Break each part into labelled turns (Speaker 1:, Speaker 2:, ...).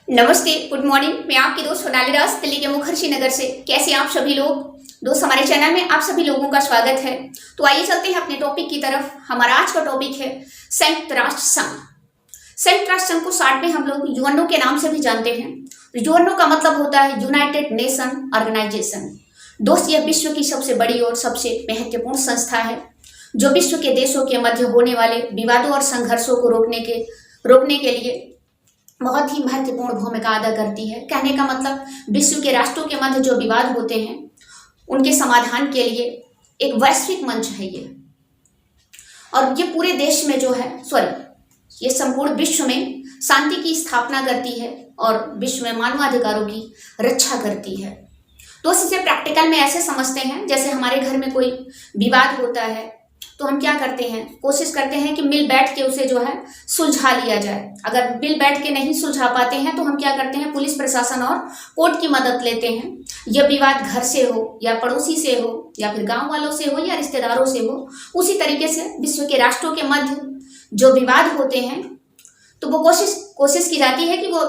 Speaker 1: नमस्ते, good morning. मैं आपकी दोस्त सोनाली दास दिल्ली के मुखर्जी नगर से। कैसे आप सभी लोग? दोस्त, हमारे चैनल में आप सभी लोगों का स्वागत है। तो आइए चलते हैं अपने टॉपिक की तरफ। हमारा आज का टॉपिक है संयुक्त राष्ट्र संघ। संयुक्त राष्ट्र संघ को शॉर्ट में हम लोग यूएनओ के नाम से भी जानते हैं। यूएनओ का मतलब होता है यूनाइटेड नेशन ऑर्गेनाइजेशन। दोस्त, यह विश्व की सबसे बड़ी और सबसे महत्वपूर्ण संस्था है जो विश्व के देशों के मध्य होने वाले विवादों और संघर्षों को रोकने के लिए बहुत ही महत्वपूर्ण भूमिका अदा करती है। कहने का मतलब विश्व के राष्ट्रों के मध्य जो विवाद होते हैं उनके समाधान के लिए एक वैश्विक मंच है ये। और ये पूरे देश में जो है ये संपूर्ण विश्व में शांति की स्थापना करती है और विश्व में मानवाधिकारों की रक्षा करती है। तो इसे प्रैक्टिकल में ऐसे समझते हैं, जैसे हमारे घर में कोई विवाद होता है तो हम क्या करते हैं, कोशिश करते हैं कि मिल बैठ के उसे जो है सुलझा लिया जाए। अगर मिल बैठ के नहीं सुलझा पाते हैं तो हम क्या करते हैं, पुलिस प्रशासन और कोर्ट की मदद लेते हैं। यह विवाद घर से हो या पड़ोसी से हो या फिर गांव वालों से हो या रिश्तेदारों से हो, उसी तरीके से विश्व के राष्ट्रों के मध्य जो विवाद होते हैं तो वो कोशिश की जाती है कि वो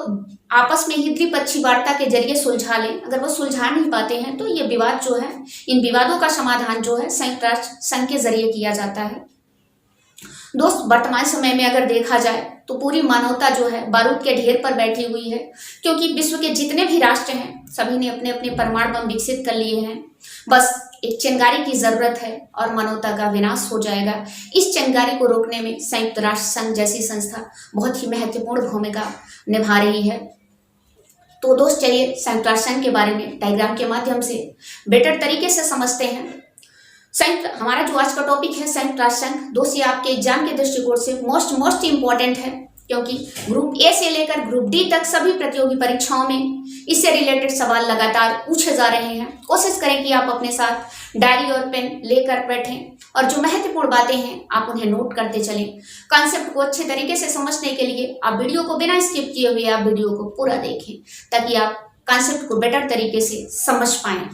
Speaker 1: आपस में ही द्विपक्षीय वार्ता के जरिए सुलझा लें। अगर वो सुलझा नहीं पाते हैं तो ये विवाद जो है, इन विवादों का समाधान जो है संयुक्त राष्ट्र संघ के जरिए किया जाता है। दोस्त, वर्तमान समय में अगर देखा जाए तो पूरी मानवता जो है बारूद के ढेर पर बैठी हुई है, क्योंकि विश्व के जितने भी राष्ट्र हैं सभी ने अपने अपने परमाणु बम विकसित कर लिए हैं। बस एक चिंगारी की जरूरत है और मानवता का विनाश हो जाएगा। इस चिंगारी को रोकने में संयुक्त राष्ट्र संघ जैसी संस्था बहुत ही महत्वपूर्ण भूमिका निभा रही है। तो दोस्त, चलिए संयुक्त राष्ट्र संघ के बारे में डायग्राम के माध्यम से बेटर तरीके से समझते हैं। हमारा जो आज का टॉपिक है संयुक्त राष्ट्र संघ, दोस्त ये आपके एग्जाम के दृष्टिकोण से मोस्ट इंपॉर्टेंट है, क्योंकि ग्रुप ए से लेकर ग्रुप डी तक सभी प्रतियोगी परीक्षाओं में इससे रिलेटेड सवाल लगातार पूछे जा रहे हैं। कोशिश करें कि आप अपने साथ डायरी और पेन लेकर बैठें और जो महत्वपूर्ण बातें हैं आप उन्हें नोट करते चलें। कॉन्सेप्ट को अच्छे तरीके से समझने के लिए आप वीडियो को बिना स्किप किए हुए आप वीडियो को पूरा देखें, ताकि आप कॉन्सेप्ट को बेटर तरीके से समझ पाएं।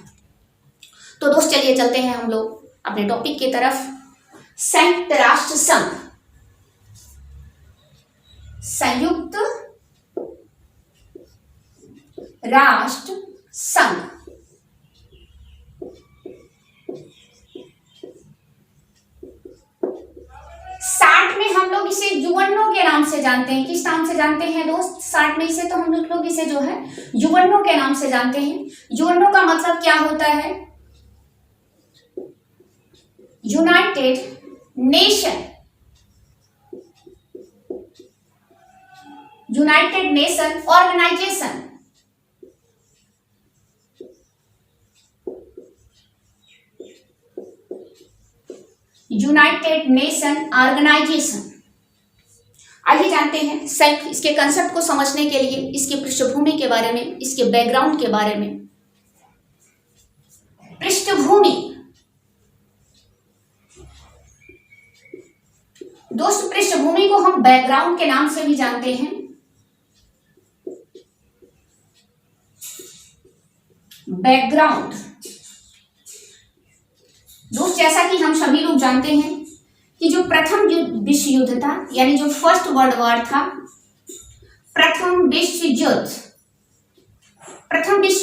Speaker 1: तो दोस्त, चलिए चलते हैं हम लोग अपने टॉपिक की तरफ। संयुक्त राष्ट्र संघ, संयुक्त राष्ट्र संघ शार्ट में हम लोग इसे यूएनओ के नाम से जानते हैं। किस नाम से जानते हैं दोस्त? शार्ट में इसे तो हम लोग इसे जो है यूएनओ के नाम से जानते हैं। यूएनओ का मतलब क्या होता है? United Nation Organisation. United Nation Organisation. आइए जानते हैं संयुक्त, इसके कंसेप्ट को समझने के लिए इसकी पृष्ठभूमि के बारे में, इसके बैकग्राउंड के बारे में। पृष्ठभूमि दोस्त, पृष्ठभूमि को हम बैकग्राउंड के नाम से भी जानते हैं। बैकग्राउंड दोस्त, जैसा कि हम सभी लोग जानते हैं कि जो प्रथम विश्व युद्ध था, यानी जो फर्स्ट वर्ल्ड वॉर था, प्रथम विश्व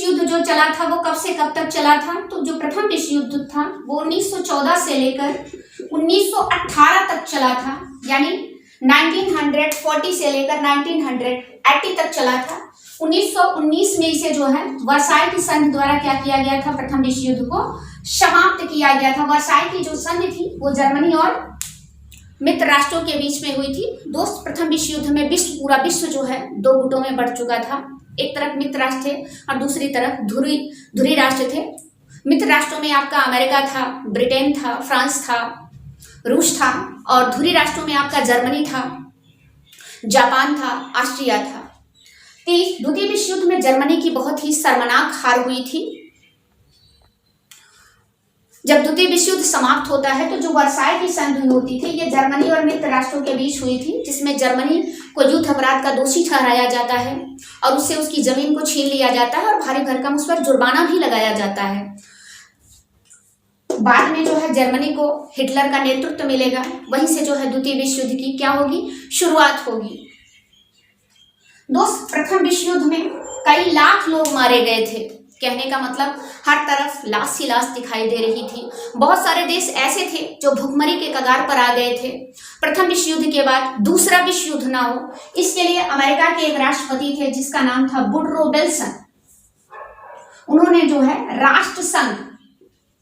Speaker 1: युद्ध जो चला था वो कब से कब तक चला था? तो जो प्रथम विश्व युद्ध था वो 1914 से लेकर 1918 तक चला था, यानी 1940 से लेकर 1980 तक चला था। 1919 में इसे जो है वर्साई की संधि द्वारा क्या किया गया था? प्रथम विश्व युद्ध को समाप्त किया गया था। वर्साई की जो संधि थी वो जर्मनी और मित्र राष्ट्रों के बीच में हुई थी। दोस्त, प्रथम विश्व युद्ध में पूरा विश्व जो है दो गुटों में बढ़ चुका था। एक तरफ मित्र राष्ट्र थे और दूसरी तरफ ध्रुवी राष्ट्र थे। मित्र राष्ट्रों में आपका अमेरिका था, ब्रिटेन था, फ्रांस था, रूस था, और ध्रुवी राष्ट्रों में आपका जर्मनी था, जापान था, ऑस्ट्रिया था। द्वितीय विश्व युद्ध में जर्मनी की बहुत ही शर्मनाक हार हुई थी। जब द्वितीय विश्व युद्ध समाप्त होता है तो जो वर्साई की संधि होती थी ये जर्मनी और मित्र राष्ट्रों के बीच हुई थी, जिसमें जर्मनी को युद्ध अपराध का दोषी ठहराया जाता है और उससे उसकी जमीन को छीन लिया जाता है और भारी भरकम उस पर जुर्माना भी लगाया जाता है। बाद में जो है जर्मनी को हिटलर का नेतृत्व मिलेगा, वहीं से जो है द्वितीय विश्व युद्ध की क्या होगी? शुरुआत होगी। दोस्त प्रथम विश्व युद्ध में कई लाख लोग मारे गए थे। कहने का मतलब हर तरफ लाश ही लाश दिखाई दे रही थी। बहुत सारे देश ऐसे थे जो भुखमरी के कगार पर आ गए थे। प्रथम विश्व युद्ध के बाद दूसरा विश्व युद्ध ना हो, इसके लिए अमेरिका के एक राष्ट्रपति थे जिसका नाम था वुडरो विल्सन। उन्होंने जो है राष्ट्रसंघ,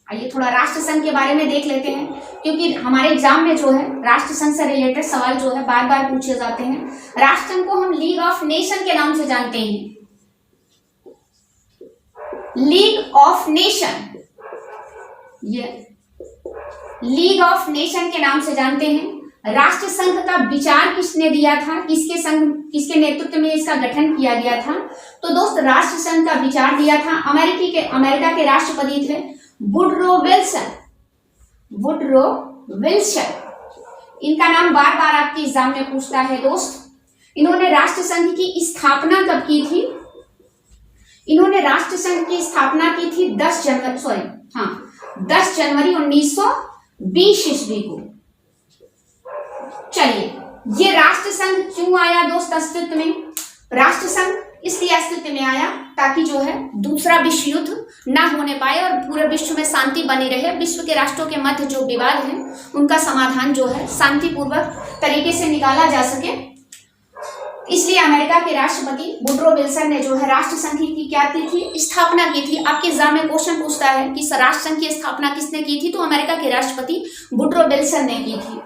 Speaker 1: आइए थोड़ा राष्ट्रसंघ के बारे में देख लेते हैं, क्योंकि हमारे एग्जाम में जो है राष्ट्रसंघ से रिलेटेड सवाल जो है बार बार पूछे जाते हैं। राष्ट्रसंघ को हम लीग ऑफ नेशन के नाम से जानते हैं। लीग ऑफ नेशन, ये लीग ऑफ नेशन के नाम से जानते हैं। राष्ट्रसंघ का विचार किसने दिया था, किसके नेतृत्व में इसका गठन किया गया था? तो दोस्त राष्ट्रसंघ का विचार दिया था अमेरिका के राष्ट्रपति थे वुडरो विल्सन। वुडरो विल्सन, इनका नाम बार बार आपके एग्जाम में पूछता है दोस्त। इन्होंने राष्ट्रसंघ की स्थापना कब की थी? इन्होंने राष्ट्रसंघ की स्थापना की थी 10 जनवरी 1920 ईस्वी को। चलिए, ये राष्ट्रसंघ क्यों आया दोस्त अस्तित्व में? राष्ट्रसंघ इसलिए अस्तित्व में आया ताकि जो है दूसरा विश्व युद्ध ना होने पाए और पूरे विश्व में शांति बनी रहे। विश्व के राष्ट्रों के मध्य जो विवाद है उनका समाधान जो है शांतिपूर्वक तरीके से निकाला जा सके, इसलिए अमेरिका के राष्ट्रपति वुडरो विल्सन ने जो है राष्ट्रसंघ की क्या की थी? स्थापना की थी। आपके एग्जाम में क्वेश्चन पूछता है कि राष्ट्रसंघ की स्थापना किसने की थी? तो अमेरिका के राष्ट्रपति वुडरो विल्सन ने की थी।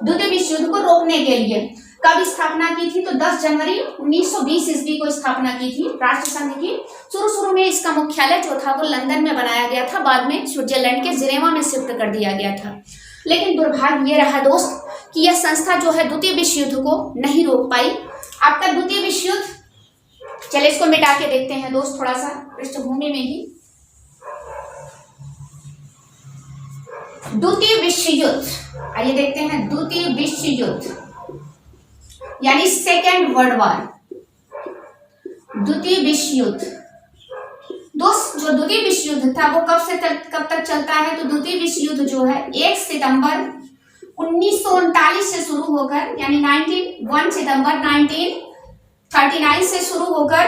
Speaker 1: द्वितीय विश्व युद्ध को रोकने के लिए कब स्थापना की थी? तो 10 जनवरी 1920 ईस्वी को स्थापना की थी राष्ट्रसंघ की। शुरू में इसका मुख्यालय जो था वो लंदन में बनाया गया था, बाद में स्विट्जरलैंड के जिनेवा में शिफ्ट कर दिया गया था। लेकिन दुर्भाग्य ये रहा दोस्त कि यह संस्था जो है द्वितीय विश्व युद्ध को नहीं रोक पाई। अब तक द्वितीय विश्व युद्ध, चलिए इसको मिटा के देखते हैं दोस्त थोड़ा सा पृष्ठभूमि में ही। द्वितीय विश्व युद्ध, आइए देखते हैं द्वितीय विश्व युद्ध यानी सेकेंड वर्ल्ड वॉर। द्वितीय विश्व युद्ध दोस्त, जो द्वितीय विश्व युद्ध था वो कब तक चलता है? तो द्वितीय विश्व युद्ध जो है 1 सितंबर 1939 से शुरू होकर, यानी 1 सितंबर 1939 से शुरू होकर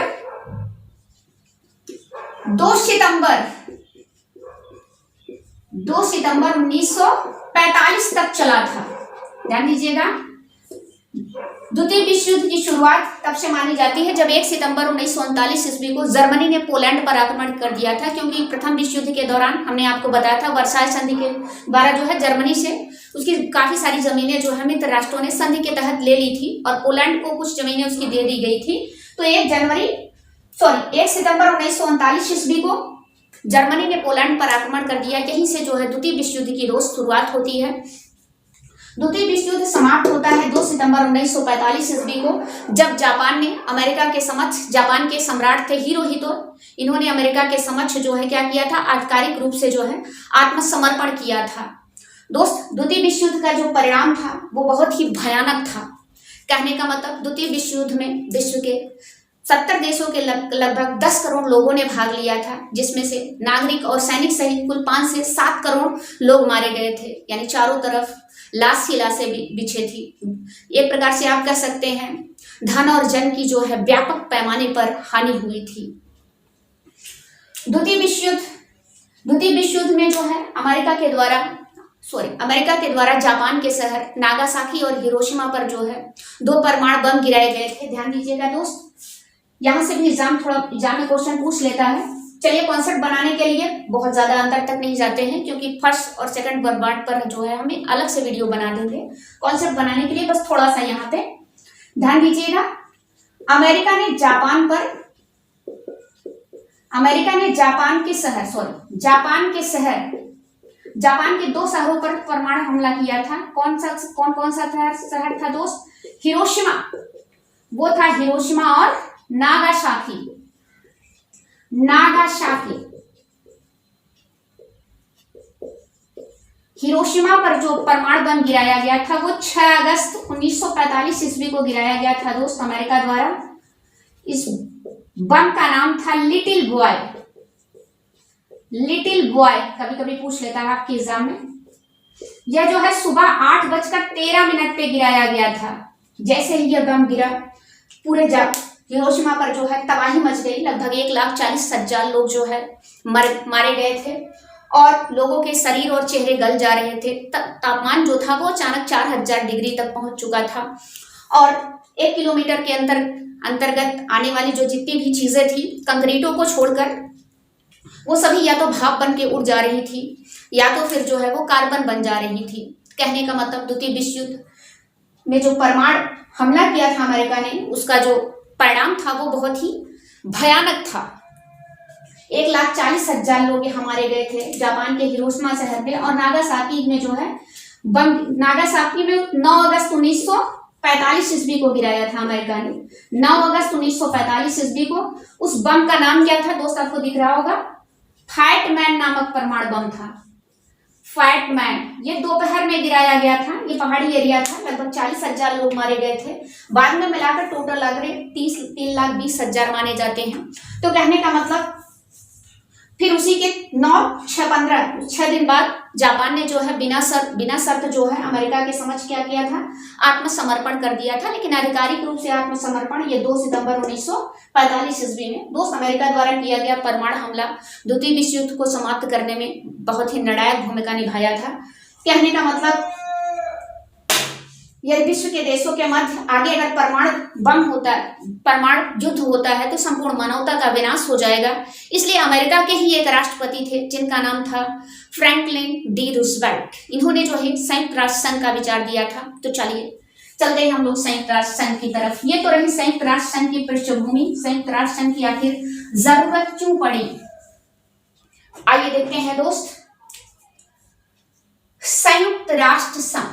Speaker 1: 2 सितंबर 1945 तक चला था। ध्यान दीजिएगा, द्वितीय विश्व युद्ध की शुरुआत तब से मानी जाती है जब 1 सितंबर 1939 ईस्वी को जर्मनी ने पोलैंड पर आक्रमण कर दिया था। क्योंकि प्रथम विश्व युद्ध के दौरान हमने आपको बताया था वर्साय संधि के द्वारा जो है जर्मनी से उसकी काफी सारी जमीनें जो है मित्र राष्ट्रों ने संधि के तहत ले ली थी और पोलैंड को कुछ जमीनें उसकी दे दी गई थी। तो 1 सितंबर 1939 ईस्वी को जर्मनी ने पोलैंड पर आक्रमण कर दिया। यहीं से जो है द्वितीय विश्व युद्ध की रोज शुरुआत होती है। द्वितीय विश्व युद्ध समाप्त होता है 2 सितंबर 1945 ईस्वी को, जब जापान ने अमेरिका के समक्ष, जापान के सम्राट थे हिरोहितो, इन्होंने अमेरिका के समक्ष जो है क्या किया था? आधिकारिक रूप से जो है आत्मसमर्पण किया था। दोस्त, द्वितीय विश्व युद्ध का जो परिणाम था वो बहुत ही भयानक था। कहने का मतलब द्वितीय विश्व युद्ध में विश्व के 70 देशों के लगभग 10 करोड़ लोगों ने भाग लिया था, जिसमें से नागरिक और सैनिक सहित कुल 5 से 7 करोड़ लोग मारे गए थे। यानी चारों तरफ लाश ही लाशें बिछे थी। एक प्रकार से आप कह सकते हैं धन और जन की जो है व्यापक पैमाने पर हानि हुई थी। द्वितीय विश्व युद्ध में जो है अमेरिका के द्वारा जापान के शहर नागासाकी और हिरोशिमा पर जो है 2 परमाणु बम गिराए गए थे। ध्यान दीजिएगा दोस्त, यहां से भी एग्जाम में क्वेश्चन पूछ लेता है। चलिए, कॉन्सेप्ट बनाने के लिए बहुत ज्यादा अंतर तक नहीं जाते हैं, क्योंकि फर्स्ट और सेकंड पार्ट पर जो है हमें अलग से वीडियो बना देंगे। कॉन्सेप्ट बनाने के लिए बस थोड़ा सा यहाँ पे ध्यान दीजिएगा। अमेरिका ने जापान के 2 शहरों पर परमाणु हमला किया था। कौन कौन सा शहर था दोस्त? हिरोशिमा, वो था हिरोशिमा और नागासाकी। हिरोशिमा पर जो परमाणु बम गिराया गया था वो 6 अगस्त 1945 ईस्वी को गिराया गया था दोस्त अमेरिका द्वारा। इस बम का नाम था लिटिल बॉय, कभी कभी पूछ लेता है आपके एग्जाम में। यह जो है सुबह 8:13 पे गिराया गया था। जैसे ही यह बम गिरा हिरोशिमा पर जो है तबाही मच गई। लगभग 1,40,000 लोग जो है मारे गए थे और लोगों के शरीर और चेहरे गल जा रहे थे। तापमान जो था वो अचानक 4,000 डिग्री तक पहुंच चुका था और 1 किलोमीटर के अंतर्गत आने वाली जो जितनी भी चीजें थी, कंक्रीटों को छोड़कर, वो सभी या तो भाप बन के उड़ जा रही थी या तो फिर जो है वो कार्बन बन जा रही थी। कहने का मतलब द्वितीय विश्व युद्ध में जो परमाणु हमला किया था अमेरिका ने, उसका जो परिणाम था वो बहुत ही भयानक था। 1,40,000 लोग हमारे गए थे जापान के हिरोशिमा शहर में। और नागासाकी में जो है नागासाकी में 9 अगस्त 1945 ईस्वी को गिराया था अमेरिका ने। 9 अगस्त 1945 ईस्वी को। उस बम का नाम क्या था दोस्त, आपको दिख रहा होगा, फैट मैन नामक परमाणु बम था। फैट मैन, ये दोपहर में गिराया गया था। ये पहाड़ी एरिया था, लगभग 40,000 लोग मारे गए थे। बाद में मिलाकर टोटल आंकड़े 3,20,000 माने जाते हैं। तो कहने का मतलब फिर उसी के 6 दिन बाद जापान ने जो है बिना शर्त जो है अमेरिका के समक्ष क्या किया था, आत्मसमर्पण कर दिया था। लेकिन आधिकारिक रूप से आत्मसमर्पण ये 2 सितंबर 1945 ईस्वी में दोस्त अमेरिका द्वारा किया गया परमाणु हमला द्वितीय विश्व युद्ध को समाप्त करने में बहुत ही निर्णायक भूमिका निभाया था। कहने का मतलब यदि विश्व के देशों के मध्य आगे अगर परमाणु युद्ध होता है तो संपूर्ण मानवता का विनाश हो जाएगा। इसलिए अमेरिका के ही एक राष्ट्रपति थे जिनका नाम था फ्रैंकलिन डी रूजवेल्ट। इन्होंने जो है संयुक्त राष्ट्र संघ का विचार दिया था। तो चलिए चलते हैं हम लोग संयुक्त राष्ट्र संघ की तरफ। ये तो रही संयुक्त राष्ट्र संघ की पृष्ठभूमि। संयुक्त राष्ट्र संघ की आखिर जरूरत क्यों पड़ी, आइए देखते हैं दोस्त। संयुक्त राष्ट्र संघ,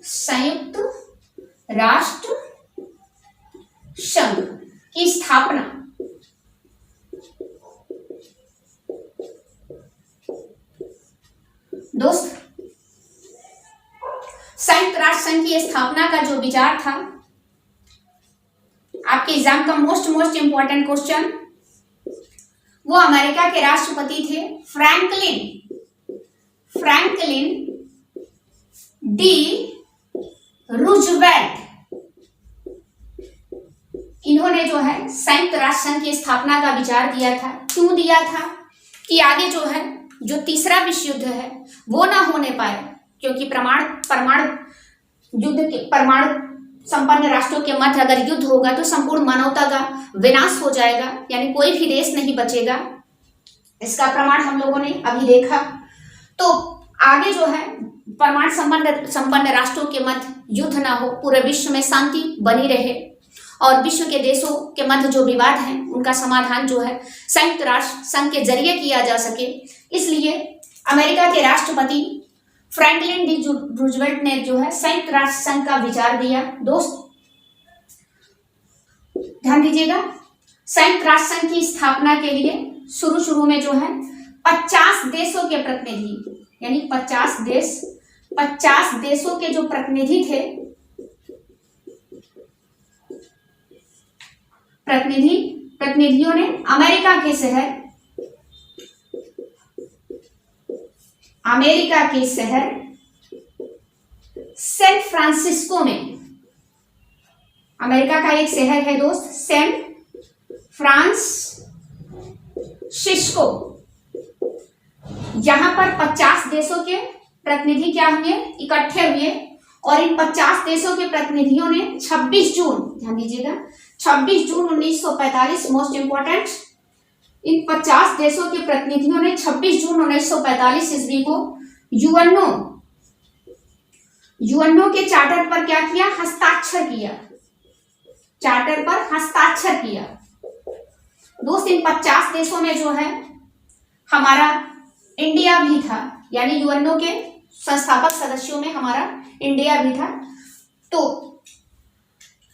Speaker 1: संयुक्त राष्ट्र संघ की स्थापना दोस्त, संयुक्त राष्ट्र संघ की स्थापना का जो विचार था, आपके एग्जाम का मोस्ट इंपॉर्टेंट क्वेश्चन, वो अमेरिका के राष्ट्रपति थे फ्रैंकलिन डी रूजवेल्ट। इन्होंने जो है संयुक्त राष्ट्र संघ की स्थापना का विचार दिया था। क्यों दिया था कि आगे जो है जो तीसरा विश्व युद्ध है वो ना होने पाए, क्योंकि परमाणु संपन्न राष्ट्रों के मध्य अगर युद्ध होगा तो संपूर्ण मानवता का विनाश हो जाएगा, यानी कोई भी देश नहीं बचेगा। इसका प्रमाण हम लोगों ने अभी देखा। तो आगे जो है परमाणु संपन्न राष्ट्रों के मध्य युद्ध ना हो, पूरे विश्व में शांति बनी रहे और विश्व के देशों के मध्य जो विवाद हैं उनका समाधान जो है संयुक्त राष्ट्र संघ के जरिए किया जा सके। इसलिए अमेरिका के राष्ट्रपति फ्रैंकलिन डी रूजवेल्ट ने जो है संयुक्त राष्ट्र संघ का विचार दिया। दोस्त ध्यान दीजिएगा, संयुक्त राष्ट्र संघ की स्थापना के लिए शुरू में जो है 50 देशों के प्रतिनिधि, यानी 50 देशों के जो प्रतिनिधि थे, प्रतिनिधियों ने अमेरिका के शहर सैन फ्रांसिस्को में, अमेरिका का एक शहर है दोस्त सैन फ्रांसिस्को, यहां पर 50 देशों के प्रतिनिधि क्या हुए, इकट्ठे हुए। और इन 50 देशों के प्रतिनिधियों ने 26 जून, ध्यान दीजिएगा, 26 जून 1945, मोस्ट इंपोर्टेंट, इन 50 देशों के प्रतिनिधियों ने 26 जून 1945 ईस्वी को यूएनओ के चार्टर पर क्या किया, हस्ताक्षर किया। चार्टर पर हस्ताक्षर किया। दोस्त इन 50 देशों में जो है हमारा इंडिया भी था, यानी यूएनओ के संस्थापक सदस्यों में हमारा इंडिया भी था। तो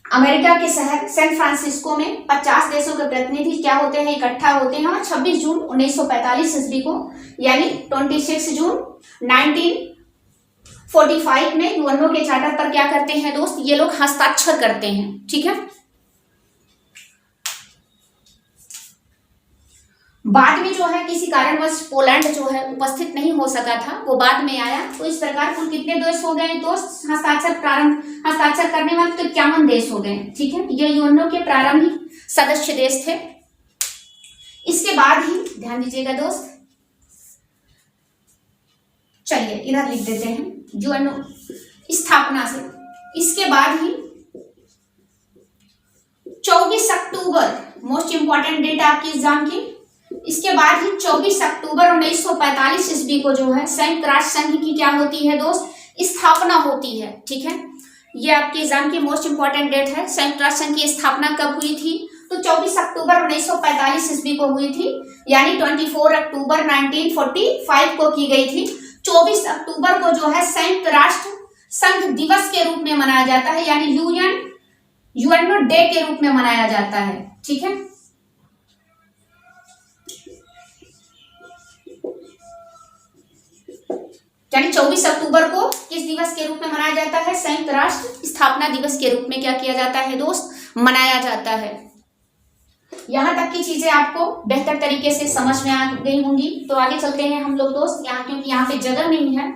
Speaker 1: अमेरिका के शहर सैन फ्रांसिस्को में 50 देशों के प्रतिनिधि क्या होते हैं, इकट्ठा होते हैं और 26 जून 1945 ईस्वी को, यानी 26 जून 1945 में यूएनओ के चार्टर पर क्या करते हैं दोस्त, ये लोग हस्ताक्षर करते हैं। ठीक है, बाद में जो है किसी कारणवश पोलैंड जो है उपस्थित नहीं हो सका था, वो बाद में आया। तो इस प्रकार कुल कितने देश हो गए दोस्त हस्ताक्षर करने वाले? तो 51 देश हो गए। ठीक है, ये यूएनओ के प्रारंभिक सदस्य देश थे। इसके बाद ही ध्यान दीजिएगा दोस्त, चलिए इधर लिख देते हैं यूएनओ स्थापना से। इसके बाद ही 24 अक्टूबर मोस्ट इंपॉर्टेंट डेट आपकी एग्जाम की। इसके बाद ही 24 अक्टूबर 1945 ईस्वी को जो है संयुक्त राष्ट्र संघ की क्या होती है दोस्त? स्थापना होती है। ठीक है, ये आपके एग्जाम की मोस्ट इंपॉर्टेंट डेट है। संयुक्त राष्ट्र संघ की स्थापना कब हुई थी? तो 24 अक्टूबर 1945 ईस्वी को हुई थी, यानी 24 अक्टूबर 1945 को की गई थी। 24 अक्टूबर को जो है संयुक्त राष्ट्र संघ दिवस के रूप में मनाया जाता है, यानी यूएनओ डे के रूप में मनाया जाता है। ठीक है, यानी 24 अक्टूबर को किस दिवस के रूप में मनाया जाता है? संयुक्त राष्ट्र स्थापना दिवस के रूप में क्या किया जाता है दोस्त? मनाया जाता है। यहां तक की चीजें आपको बेहतर तरीके से समझ में आ गई होंगी। तो आगे चलते हैं हम लोग दोस्त, यहाँ क्योंकि यहाँ पे जगह नहीं है।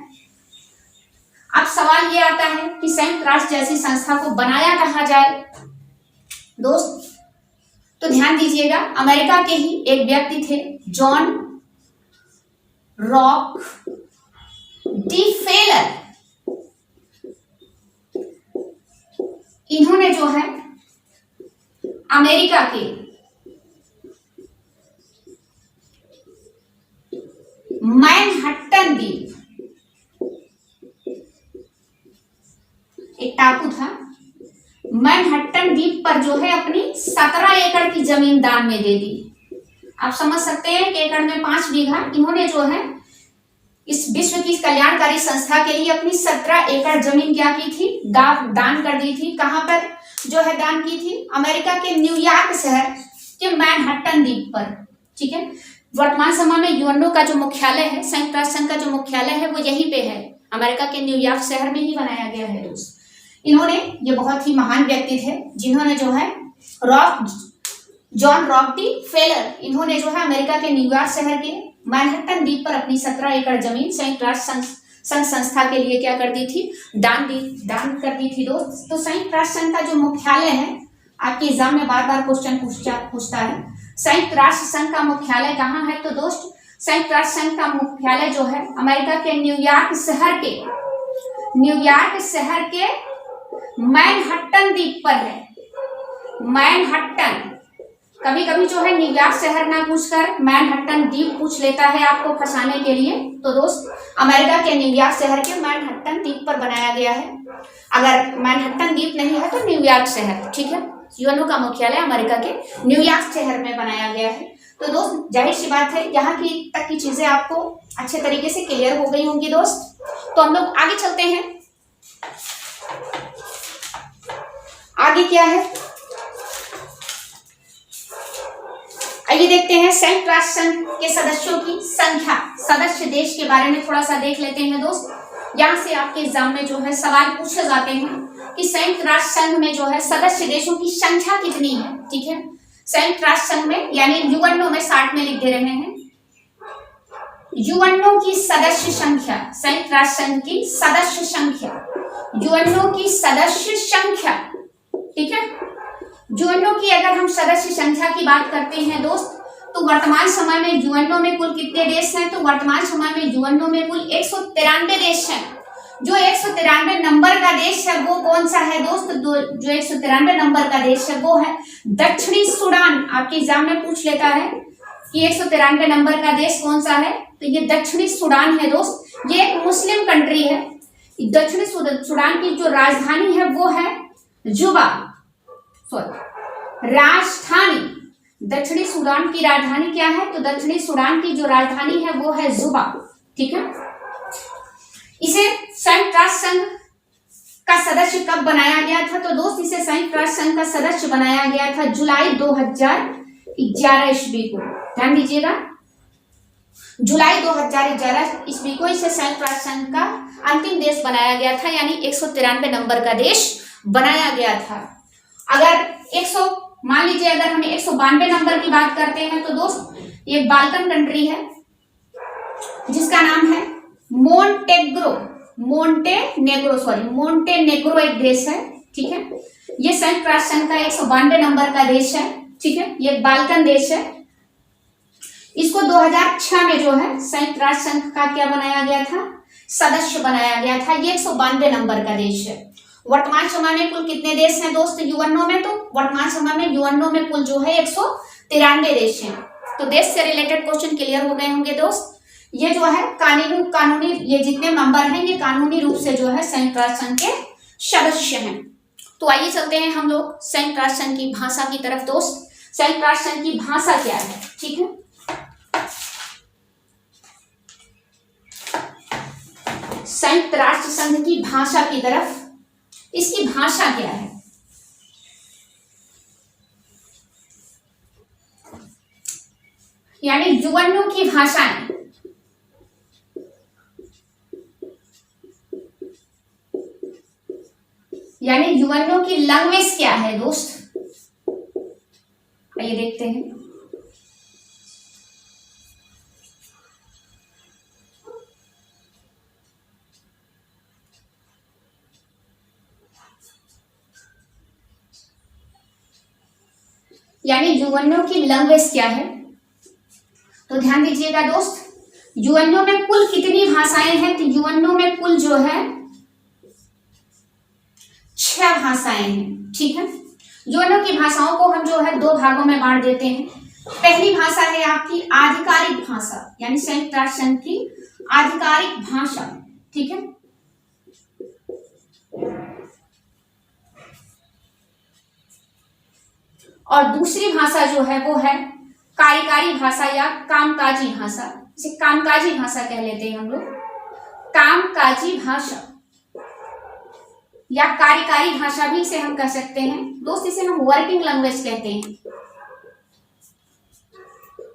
Speaker 1: अब सवाल ये आता है कि संयुक्त राष्ट्र जैसी संस्था को बनाया कहाँ जाए दोस्त? तो ध्यान दीजिएगा, अमेरिका के ही एक व्यक्ति थे, जॉन रॉक डी फेलर। इन्होंने जो है अमेरिका के मैनहट्टन द्वीप, एक टापू था, मैनहट्टन द्वीप पर जो है अपनी 17 एकड़ की जमीन दान में दे दी। आप समझ सकते हैं कि एकड़ में 5 बीघा। इन्होंने जो है इस विश्व की कल्याणकारी संस्था के लिए अपनी 17 एकड़ जमीन क्या की थी? दान कर दी थी। कहां पर जो है दान की थी? अमेरिका के न्यूयॉर्क शहर के मैनहट्टन द्वीप पर। ठीक है, वर्तमान समय में यूएनओ का जो मुख्यालय है, संयुक्त राष्ट्र संघ का जो मुख्यालय है, वो यहीं पे है, अमेरिका के न्यूयॉर्क शहर में ही बनाया गया है दोस्त। इन्होंने, ये बहुत ही महान व्यक्ति थे, जिन्होंने जो है जॉन रॉक डी फेलर, इन्होंने जो है अमेरिका के न्यूयॉर्क शहर के मैनहट्टन द्वीप पर अपनी 17 एकड़ जमीन संयुक्त राष्ट्र संघ संस्था के लिए क्या कर दी थी? दान कर दी थी दोस्त। तो संयुक्त राष्ट्र संघ का जो मुख्यालय है, आपके एग्जाम में बार बार क्वेश्चन पूछता है, संयुक्त राष्ट्र संघ का मुख्यालय कहाँ है? तो दोस्त संयुक्त राष्ट्र संघ का मुख्यालय जो है अमेरिका के न्यूयॉर्क शहर के मैनहट्टन द्वीप पर है। मैनहट्टन, कभी कभी जो है न्यूयॉर्क शहर ना पूछकर मैनहट्टन द्वीप पूछ लेता है आपको फंसाने के लिए। तो दोस्त अमेरिका के न्यूयॉर्क शहर के मैनहट्टन द्वीप पर बनाया गया है। अगर मैनहट्टन द्वीप नहीं है तो न्यूयॉर्क शहर। ठीक है, यूएनओ का मुख्यालय अमेरिका के न्यूयॉर्क शहर में बनाया गया है। तो दोस्त जाहिर सी बात है, यहाँ की तक की चीजें आपको अच्छे तरीके से क्लियर हो गई होंगी दोस्त। तो हम लोग आगे चलते हैं। आगे क्या है, आइए देखते हैं संयुक्त राष्ट्र संघ के सदस्यों की संख्या, सदस्य देश के बारे में थोड़ा सा देख लेते हैं दोस्त। यहाँ से आपके एग्जाम में जो है सवाल पूछे जाते हैं कि संयुक्त राष्ट्र संघ में जो है सदस्य देशों की संख्या कितनी है। ठीक है, संयुक्त राष्ट्र संघ में यानी यूएनओ में 60 में लिख दे रहे हैं। यूएनओ की सदस्य संख्या, संयुक्त राष्ट्र संघ की सदस्य संख्या, यूएनओ की सदस्य संख्या। ठीक है, यूएनओ की अगर हम सदस्य संख्या की बात करते हैं दोस्त, तो वर्तमान समय में यूएनओ में कुल कितने देश हैं? तो वर्तमान समय में यूएनओ में कुल 193 देश हैं। जो 193 नंबर का देश है वो कौन सा है दोस्त? जो 193 नंबर का देश है वो है दक्षिणी सूडान। आपके एग्जाम में पूछ लेता है कि 193 नंबर का देश कौन सा है, तो ये दक्षिणी सूडान है दोस्त। ये एक मुस्लिम कंट्री है। दक्षिणी सूडान की जो राजधानी है वो है जुबा, राजधानी, दक्षिणी सूडान की राजधानी क्या है? तो दक्षिणी सूडान की जो राजधानी है वो है जुबा। ठीक है, इसे संयुक्त राष्ट्र संघ का सदस्य कब बनाया गया था? तो दोस्त इसे संयुक्त राष्ट्र संघ का सदस्य बनाया गया था जुलाई 2011 ईस्वी को। ध्यान दीजिएगा, जुलाई 2011 ईस्वी को इसे संयुक्त राष्ट्र संघ का अंतिम देश बनाया गया था, यानी 193 नंबर का देश बनाया गया था। अगर मान लीजिए अगर हम 192 नंबर की बात करते हैं तो दोस्त ये बाल्कन कंट्री है जिसका नाम है मोंटेनेग्रो एक देश है, ठीक है। ये संयुक्त राष्ट्र संघ का 192 नंबर का देश है, ठीक है। ये बाल्कन देश है। इसको 2006 में जो है संयुक्त राष्ट्र संघ का क्या बनाया गया था, सदस्य बनाया गया था। ये 192 नंबर का देश है। वर्तमान समय में कुल कितने देश हैं दोस्त यूएनओ में? तो वर्तमान समय में यूएनओ में कुल जो है 193 देश हैं। तो देश से रिलेटेड क्वेश्चन क्लियर हो गए होंगे दोस्त। ये जो है कानूनी ये जितने मेंबर हैं ये कानूनी रूप से जो है संयुक्त राष्ट्र संघ के सदस्य हैं। तो आइए चलते हैं हम लोग संयुक्त राष्ट्र संघ की भाषा की तरफ दोस्त। संयुक्त राष्ट्र संघ की भाषा क्या है, ठीक है। संयुक्त राष्ट्र संघ की भाषा की तरफ, इसकी भाषा क्या है? यानी यूएनओ की भाषाएं, यानी यूएनओ की लैंग्वेज क्या है दोस्त? आइए देखते हैं। यानी यूएनओ की लैंग्वेज क्या है? तो ध्यान दीजिएगा दोस्त, यूएनओ में कुल कितनी भाषाएं हैं? तो यूएनओ में कुल जो है 6 भाषाएं हैं, ठीक है। यूएनओ की भाषाओं को हम जो है 2 भागों में बांट देते हैं। पहली भाषा है आपकी आधिकारिक भाषा, यानी संयुक्त राष्ट्र संघ की आधिकारिक भाषा, ठीक है। और दूसरी भाषा जो है वो है कार्यकारी भाषा या कामकाजी भाषा। इसे कामकाजी भाषा कह लेते हैं हम लोग। कामकाजी भाषा या कार्यकारी भाषा भी इसे हम कह सकते हैं दोस्त। इसे हम वर्किंग लैंग्वेज कहते हैं,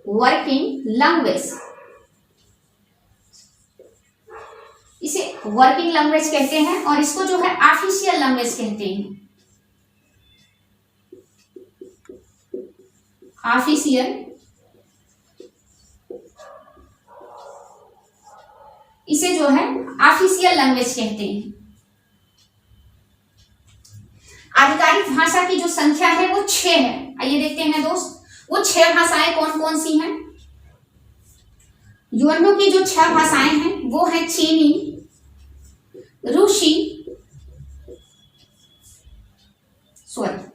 Speaker 1: वर्किंग लैंग्वेज। इसे वर्किंग लैंग्वेज कहते हैं और इसको जो है ऑफिशियल लैंग्वेज कहते हैं। ऑफिशियल, इसे जो है ऑफिशियल लैंग्वेज कहते हैं। आधिकारिक भाषा की जो संख्या है वो 6 है। आइए देखते हैं दोस्त, वो 6 भाषाएं कौन कौन सी हैं। यूएनओ की जो 6 भाषाएं हैं वो है चीनी, रूसी,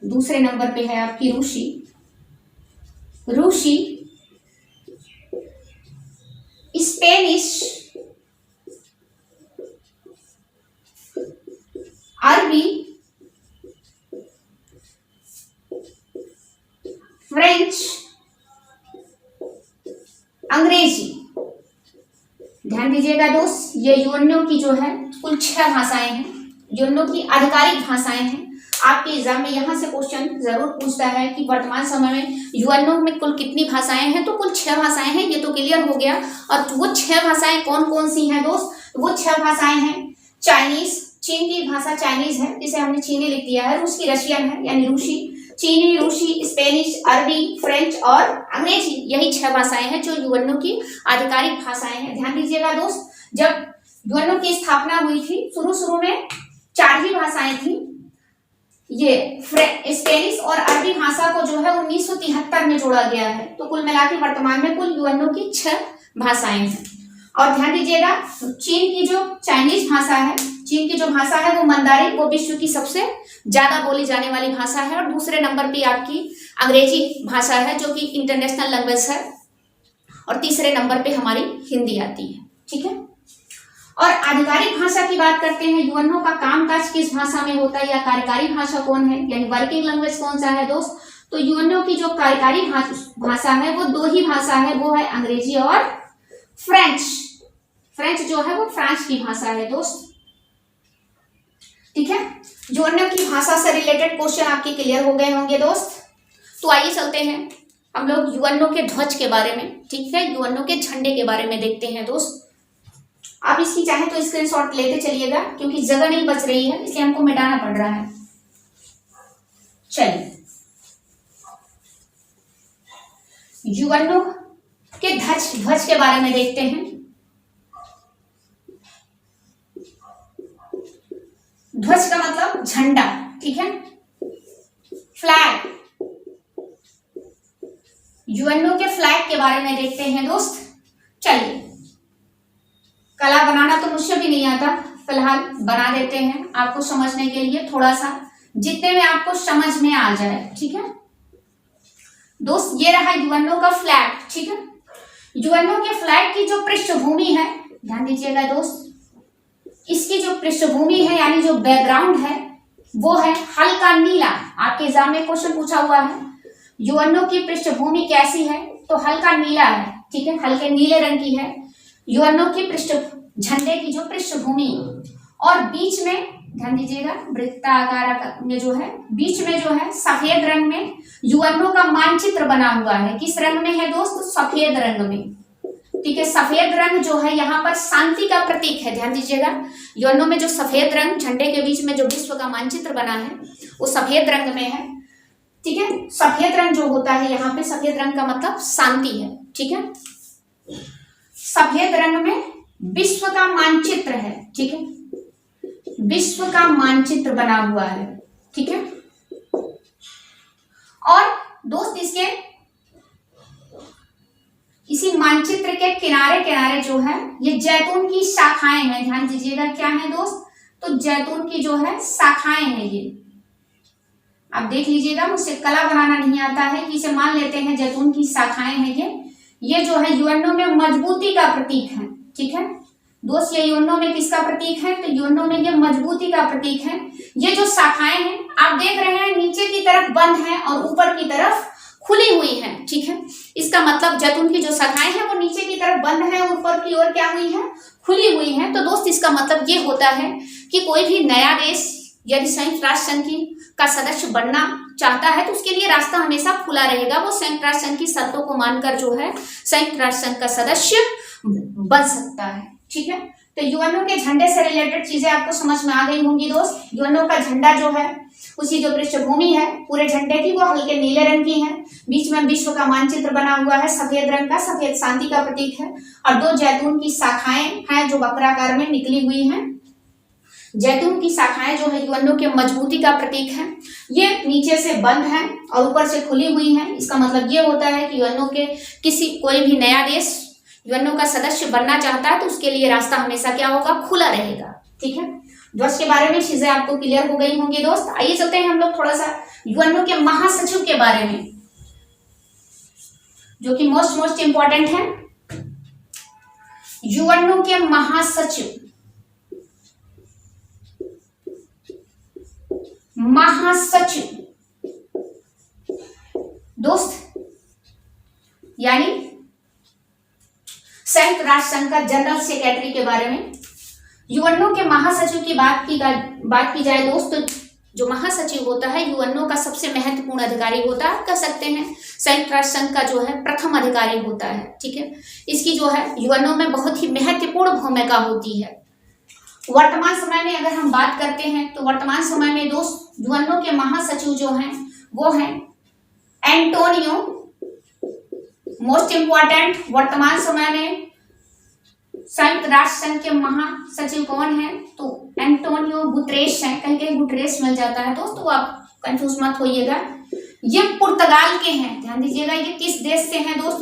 Speaker 1: दूसरे नंबर पे है आपकी रूसी, स्पेनिश, अरबी, फ्रेंच, अंग्रेजी। ध्यान दीजिएगा दोस्त, ये यूएनओ की जो है कुल 6 भाषाएं हैं, यूएनओ की आधिकारिक भाषाएं हैं। आपके एग्जाम में यहां से क्वेश्चन जरूर पूछता है कि वर्तमान समय में यूएनओ में कुल कितनी भाषाएं हैं। तो कुल 6 भाषाएं हैं, ये तो क्लियर हो गया। और वो 6 भाषाएं कौन कौन सी हैं दोस्त? वो 6 भाषाएं हैं चाइनीज, चीन की भाषा चाइनीज है, जिसे हमने चीनी लिख दिया है। रूस की रशियन है यानी रूसी, चीनी, रूसी, स्पेनिश, अरबी, फ्रेंच और अंग्रेजी। यही 6 भाषाएं हैं जो यूएनओ की आधिकारिक भाषाएं हैं। ध्यान दीजिएगा दोस्त, जब यूएनओ की स्थापना हुई थी शुरू में 4 ही भाषाएं थी। ये स्पेनिश और अरबी भाषा को जो है 1973 में जोड़ा गया है। तो कुल मिलाकर वर्तमान में कुल यूएनओ की 6 भाषाएं हैं। और ध्यान दीजिएगा, चीन की जो चाइनीज भाषा है, चीन की जो भाषा है वो मंदारिन, वो विश्व की सबसे ज्यादा बोली जाने वाली भाषा है। और दूसरे नंबर पे आपकी अंग्रेजी भाषा है जो कि इंटरनेशनल लैंग्वेज है। और तीसरे नंबर पे हमारी हिंदी आती है, ठीक है। और आधिकारिक भाषा की बात करते हैं, यूएनओ का कामकाज किस भाषा में होता है या कार्यकारी भाषा कौन है, यानी वर्किंग लैंग्वेज कौन सा है दोस्त? तो यूएनओ की जो कार्यकारी भाषा है वो 2 ही भाषा है, वो है अंग्रेजी और फ्रेंच जो है वो फ्रांस की भाषा है दोस्त, ठीक है। यूएनओ की भाषा से रिलेटेड क्वेश्चन आपके क्लियर हो गए होंगे दोस्त। तो आइए चलते हैं हम लोग यूएनओ के ध्वज के बारे में, ठीक है, यूएनओ के झंडे के बारे में देखते हैं दोस्त। आप इसकी चाहे तो स्क्रीनशॉट लेते चलिएगा क्योंकि जगह नहीं बच रही है, इसलिए हमको मिटाना पड़ रहा है। चलिए, यूएनओ के ध्वज के बारे में देखते हैं। ध्वज का मतलब झंडा, ठीक है, फ्लैग। यूएनओ के फ्लैग के बारे में देखते हैं दोस्त। चलिए, कला बनाना तो मुझसे भी नहीं आता, फिलहाल बना देते हैं आपको समझने के लिए, थोड़ा सा जितने में आपको समझ में आ जाए, ठीक है दोस्त। ये रहा यूएनओ का फ्लैग, ठीक है। यूएनओ के फ्लैग की जो पृष्ठभूमि है, ध्यान दीजिएगा दोस्त, इसकी जो पृष्ठभूमि है यानी जो बैकग्राउंड है वो है हल्का नीला। आपके एग्जाम में क्वेश्चन पूछा हुआ है यूएनओ की पृष्ठभूमि कैसी है, तो हल्का नीला है, ठीक है, हल्के नीले रंग की है यूएनओ की झंडे की जो पृष्ठभूमि। और बीच में ध्यान दीजिएगा वृत्ताकार में जो है, बीच में जो है सफेद रंग में यूएनओ का मानचित्र बना हुआ है। किस रंग में है दोस्त? सफेद रंग में, ठीक है। सफेद रंग जो है यहाँ पर शांति का प्रतीक है, ध्यान दीजिएगा। यूएनओ में जो सफेद रंग झंडे के बीच में जो विश्व का मानचित्र बना है वो सफेद रंग में है, ठीक है। सफेद रंग जो होता है यहाँ पे, सफेद रंग का मतलब शांति है, ठीक है। सफेद रंग में विश्व का मानचित्र है, ठीक है, विश्व का मानचित्र बना हुआ है, ठीक है। और दोस्त इसके इसी मानचित्र के किनारे किनारे जो है ये जैतून की शाखाएं हैं, ध्यान दीजिएगा क्या है दोस्त, तो जैतून की जो है शाखाएं हैं। ये आप देख लीजिएगा, मुझसे कला बनाना नहीं आता है, इसे मान लेते हैं जैतून की शाखाएं हैं। ये जो है यूएनओ में मजबूती का प्रतीक है, ठीक है दोस्त। ये यूएनओ में किसका प्रतीक है? तो यूएनओ में ये मजबूती का प्रतीक है। ये जो शाखाएं हैं आप देख रहे हैं नीचे की तरफ बंद है और ऊपर की तरफ खुली हुई है, ठीक है। इसका मतलब जैतून की जो शाखाएं हैं वो नीचे की तरफ बंद है, ऊपर की ओर क्या हुई है? खुली हुई है। तो दोस्त इसका मतलब ये होता है कि कोई भी नया देश यदि संयुक्त राष्ट्र संघ का सदस्य बनना चाहता है तो उसके लिए रास्ता हमेशा खुला रहेगा। वो संयुक्त राष्ट्र संघ की शर्तों को मानकर जो है संयुक्त राष्ट्र संघ का सदस्य बन सकता है, ठीक है। तो यूएनओ के झंडे से रिलेटेड चीजें आपको समझ में आ गई होंगी दोस्त। यूएनओ का झंडा जो है उसकी जो पृष्ठभूमि है पूरे झंडे की वो हल्के नीले रंग की है, बीच में विश्व का मानचित्र बना हुआ है सफेद रंग का, सफेद शांति का प्रतीक है। और दो जैतून की शाखाएं हैं जो वक्राकार में निकली हुई हैं। जैतून की शाखाएं जो है यूएनओ के मजबूती का प्रतीक है। ये नीचे से बंद है और ऊपर से खुली हुई है। इसका मतलब ये होता है कि यूएनओ के कोई भी नया देश यूएनओ का सदस्य बनना चाहता है तो उसके लिए रास्ता हमेशा क्या होगा? खुला रहेगा, ठीक है। ध्वज के बारे में चीजें आपको क्लियर हो गई होंगी दोस्त। आइए चलते हैं हम लोग थोड़ा सा यूएनओ के महासचिव के बारे में, जो कि मोस्ट इंपॉर्टेंट है। यूएनओ के महासचिव, दोस्त यानी संयुक्त राष्ट्र संघ का जनरल सेक्रेटरी के बारे में। यूएनओ के महासचिव की बात की जाए दोस्त, जो महासचिव होता है यूएनओ का सबसे महत्वपूर्ण अधिकारी होता है, कह सकते हैं संयुक्त राष्ट्र संघ का जो है प्रथम अधिकारी होता है, ठीक है। इसकी जो है यूएनओ में बहुत ही महत्वपूर्ण भूमिका होती है। वर्तमान समय में अगर हम बात करते हैं तो वर्तमान समय में दोस्त यूएनओ के महासचिव जो हैं वो हैं एंटोनियो, मोस्ट इंपॉर्टेंट। वर्तमान समय में संयुक्त राष्ट्र संघ के महासचिव कौन है? तो एंटोनियो गुतरेश हैं। कहीं कहीं गुतरेश मिल जाता है दोस्त, तो आप कंफ्यूज मत होइएगा। ये पुर्तगाल के हैं, ध्यान दीजिएगा। ये किस देश से हैं दोस्त?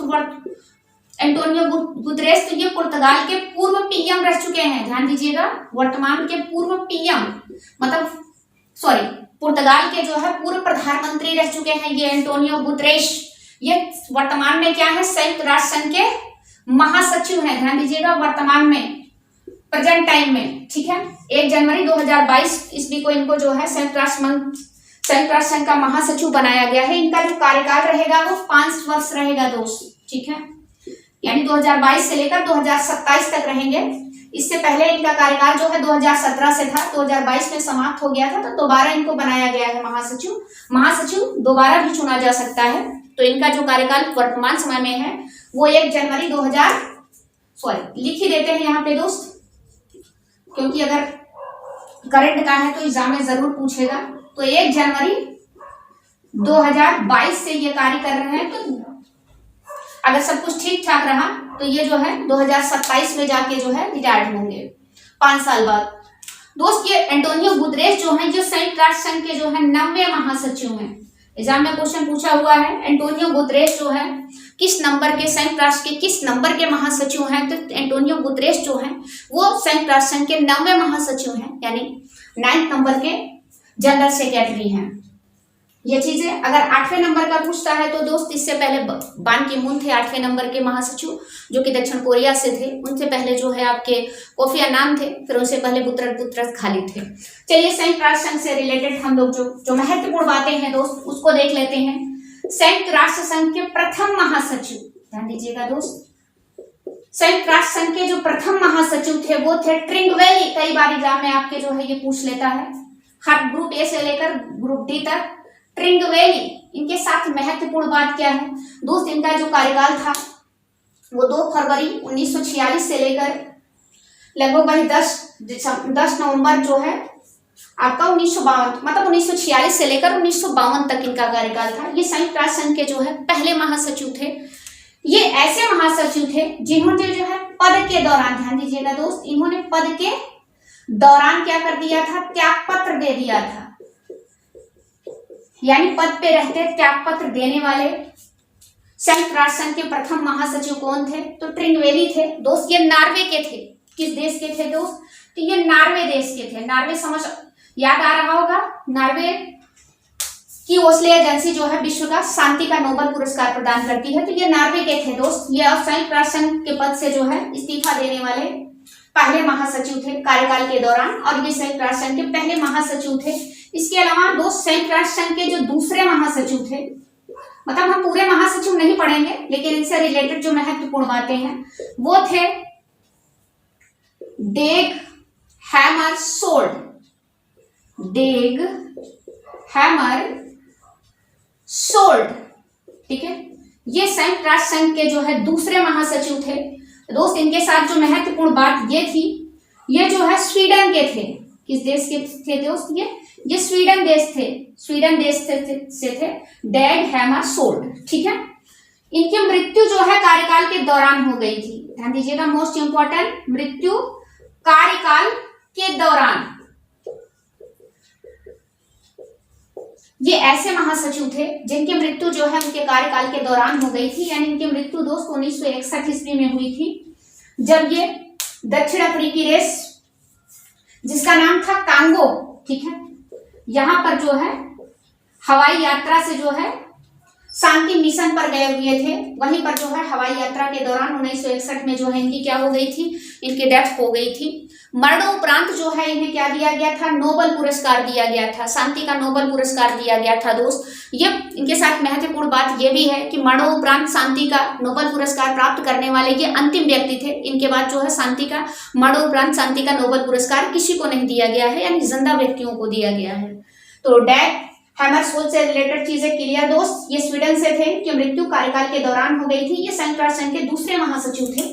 Speaker 1: एंटोनियो गुतरेश, तो ये पुर्तगाल के पूर्व पीएम रह चुके हैं, ध्यान दीजिएगा। वर्तमान के पूर्व पीएम पुर्तगाल के जो है पूर्व प्रधानमंत्री रह चुके हैं ये एंटोनियो गुतरेश। ये वर्तमान में क्या है? संयुक्त राष्ट्र संघ के महासचिव हैं, ध्यान दीजिएगा। वर्तमान में, प्रेजेंट टाइम में, ठीक है। 1 जनवरी 2022 ईस्वी को इनको जो है संयुक्त राष्ट्र संघ का महासचिव बनाया गया है। इनका जो कार्यकाल रहेगा वो 5 वर्ष रहेगा दोस्त, ठीक है। यानी 2022 से लेकर 2027 तक रहेंगे। इससे पहले इनका कार्यकाल जो है 2017 से था, 2022 में समाप्त हो गया था, तो दोबारा इनको बनाया गया है महासचिव दोबारा भी चुना जा सकता है। तो इनका जो कार्यकाल वर्तमान समय में है वो 1 जनवरी लिख ही देते हैं यहाँ पे दोस्त, क्योंकि अगर करंट का है तो एग्जाम में जरूर पूछेगा। तो 1 जनवरी 2022 से ये कार्य कर रहे हैं। तो अगर सब कुछ ठीक ठाक रहा तो ये जो है 2027 में जाके जो है रिटायर्ड होंगे 5 साल बाद। दोस्त ये एंटोनियो गुतरेस जो है, जो संयुक्त राष्ट्र संघ के जो है 90वें महासचिव हैं। एग्जाम में क्वेश्चन पूछा हुआ है एंटोनियो गुतरेस जो है किस नंबर के, संयुक्त राष्ट्र के किस नंबर के महासचिव हैं। तो एंटोनियो गुतरेस जो है वो संयुक्त राष्ट्र संघ के 90वें महासचिव हैं, यानी 9th नंबर के जनरल सेक्रेटरी हैं। ये चीजें अगर 8वें नंबर का पूछता है तो दोस्त इससे पहले बान की मून थे 8वें नंबर के महासचिव, जो कि दक्षिण कोरिया से थे। उनसे पहले जो है आपके कोफी अन्नान थे, फिर उनसे पहले बुतरस खाली थे। चलिए संयुक्त राष्ट्र संघ से रिलेटेड हम लोग जो महत्वपूर्ण बातें हैं दोस्त उसको देख लेते हैं। संयुक्त राष्ट्र संघ के प्रथम महासचिव, ध्यान दीजिएगा दोस्त, संयुक्त राष्ट्र संघ के जो प्रथम महासचिव थे वो थे ट्रिंगवेली। कई बार एग्जाम में आपके जो है ये पूछ लेता है, हर ग्रुप ए से लेकर ग्रुप डी तक ट्रिंगवेली। इनके साथ महत्वपूर्ण बात क्या है दोस्त, इनका जो कार्यकाल था वो 2 फरवरी 1946 से लेकर लगभग वही 10 नवंबर जो है आपका 1952, मतलब 1946 से लेकर 1952 तक इनका कार्यकाल था। ये संयुक्त राष्ट्र संघ के जो है पहले महासचिव थे। ये ऐसे महासचिव थे जिन्होंने जो है पद के दौरान, ध्यान दीजिएगा दोस्त, इन्होंने पद के दौरान क्या कर दिया था, त्याग पत्र दे दिया था। यानी पद पे रहते त्याग पत्र देने वाले संयुक्त राष्ट्र संघ के प्रथम महासचिव कौन थे, तो ट्रिंगवेली थे। दोस्त ये नॉर्वे के थे। किस देश के थे दोस्त, तो ये नॉर्वे देश के थे। नॉर्वे समझ याद आ रहा होगा, नॉर्वे की ओस्लो एजेंसी जो है विश्व का शांति का नोबेल पुरस्कार प्रदान करती है। तो ये नॉर्वे के थे दोस्त। ये अब संयुक्त राष्ट्र संघ के पद से जो है इस्तीफा देने वाले पहले महासचिव थे कार्यकाल के दौरान, और ये संयुक्त राष्ट्र संघ के पहले महासचिव थे। इसके अलावा दोस्त संयुक्त राष्ट्र संघ के जो दूसरे महासचिव थे, मतलब हम पूरे महासचिव नहीं पढ़ेंगे लेकिन इनसे रिलेटेड जो महत्वपूर्ण बातें हैं वो थे डेग हैमरशोल्ड। डेग हैमरशोल्ड, ठीक है, ये संयुक्त राष्ट्र संघ के जो है दूसरे महासचिव थे। दोस्त इनके साथ जो महत्वपूर्ण बात ये थी, ये जो है स्वीडन के थे। किस देश के थे दोस्त, ये स्वीडन देश थे, स्वीडन देश से थे डेग हैमरशोल्ड, ठीक है। इनकी मृत्यु जो है कार्यकाल के दौरान हो गई थी। ध्यान दीजिएगा, मोस्ट इंपॉर्टेंट, मृत्यु कार्यकाल के दौरान। ये ऐसे महासचिव थे जिनकी मृत्यु जो है उनके कार्यकाल के दौरान हो गई थी। यानी इनकी मृत्यु दोस्त 1961 ईस्वी में हुई थी, जब ये दक्षिण अफ्रीकी देश जिसका नाम था कांगो, ठीक है, यहां पर जो है हवाई यात्रा से जो है शांति मिशन पर गए हुए थे। वहीं पर जो है हवाई यात्रा के दौरान 1961 में जो है इनकी क्या हो गई थी, इनकी डेथ हो गई थी। मरणोपरांत जो है इन्हें क्या दिया गया था, नोबेल पुरस्कार दिया गया था, शांति का नोबेल पुरस्कार दिया गया था। दोस्त ये इनके साथ महत्वपूर्ण बात ये भी है कि मरणोपरांत शांति का नोबेल पुरस्कार प्राप्त करने वाले ये अंतिम व्यक्ति थे। इनके बाद जो है शांति का मरणोपरांत शांति का नोबेल पुरस्कार किसी को नहीं दिया गया है, यानी जिंदा व्यक्तियों को दिया गया है। तो डेग हैमरशोल्ड से रिलेटेड चीजें क्लियर दोस्त। ये स्वीडन से थे कि मृत्यु कार्यकाल के दौरान हो गई थी। ये संयुक्त राष्ट्र संघ के दूसरे महासचिव थे।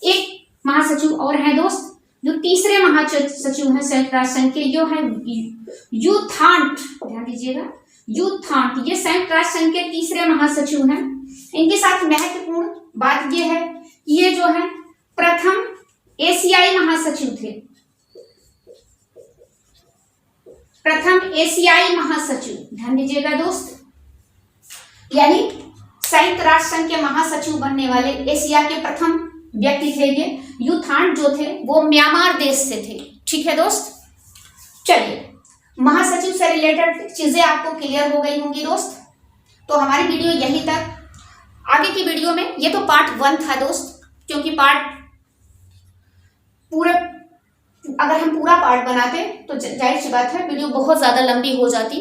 Speaker 1: एक महासचिव और हैं दोस्त जो तीसरे महासचिव हैं संयुक्त राष्ट्र संघ के, जो है यू थांट। ध्यान दीजिएगा, यू थांट, ये संयुक्त राष्ट्र संघ के तीसरे महासचिव हैं। इनके साथ महत्वपूर्ण बात ये है कि ये जो है प्रथम एशियाई महासचिव थे, प्रथम एशियाई महासचिव। ध्यान दीजिएगा दोस्त, यानी संयुक्त राष्ट्र संघ के महासचिव बनने वाले एशिया के प्रथम व्यक्ति थे। ये यू थांट जो थे वो म्यांमार देश से थे, ठीक है दोस्त। चलिए, महासचिव से रिलेटेड चीजें आपको क्लियर हो गई होंगी दोस्त। तो हमारी वीडियो यहीं तक। आगे की वीडियो में, ये तो पार्ट 1 था दोस्त, क्योंकि पार्ट पूरे अगर हम पूरा पार्ट बनाते तो जाहिर सी बात है वीडियो बहुत ज्यादा लंबी हो जाती।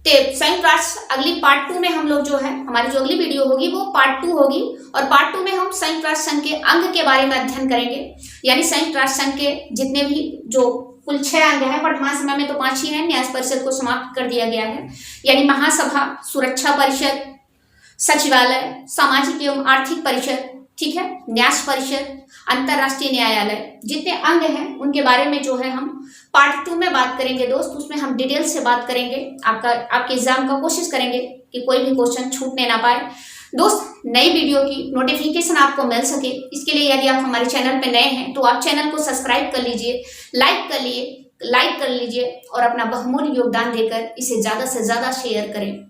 Speaker 1: तो संयुक्त राष्ट्र अगली पार्ट 2 में हम लोग जो है, हमारी जो अगली वीडियो होगी वो पार्ट 2 होगी, और पार्ट 2 में हम संयुक्त राष्ट्र संघ के अंग के बारे में अध्ययन करेंगे। यानी संयुक्त राष्ट्र संघ के जितने भी जो कुल 6 अंग हैं, वर्तमान समय में तो 5 ही हैं, न्यास परिषद को समाप्त कर दिया गया है। यानी महासभा, सुरक्षा परिषद, सचिवालय, सामाजिक एवं आर्थिक परिषद, ठीक है, न्यास परिषद, अंतरराष्ट्रीय न्यायालय, जितने अंग हैं उनके बारे में जो है हम पार्ट 2 में बात करेंगे दोस्त। उसमें हम डिटेल से बात करेंगे। आपके एग्जाम का कोशिश करेंगे कि कोई भी क्वेश्चन छूटने ना पाए। दोस्त, नई वीडियो की नोटिफिकेशन आपको मिल सके, इसके लिए यदि आप हमारे चैनल पर नए हैं तो आप चैनल को सब्सक्राइब कर लीजिए, लाइक कर लीजिए और अपना बहुमूल्य योगदान देकर इसे ज़्यादा से ज़्यादा शेयर करें।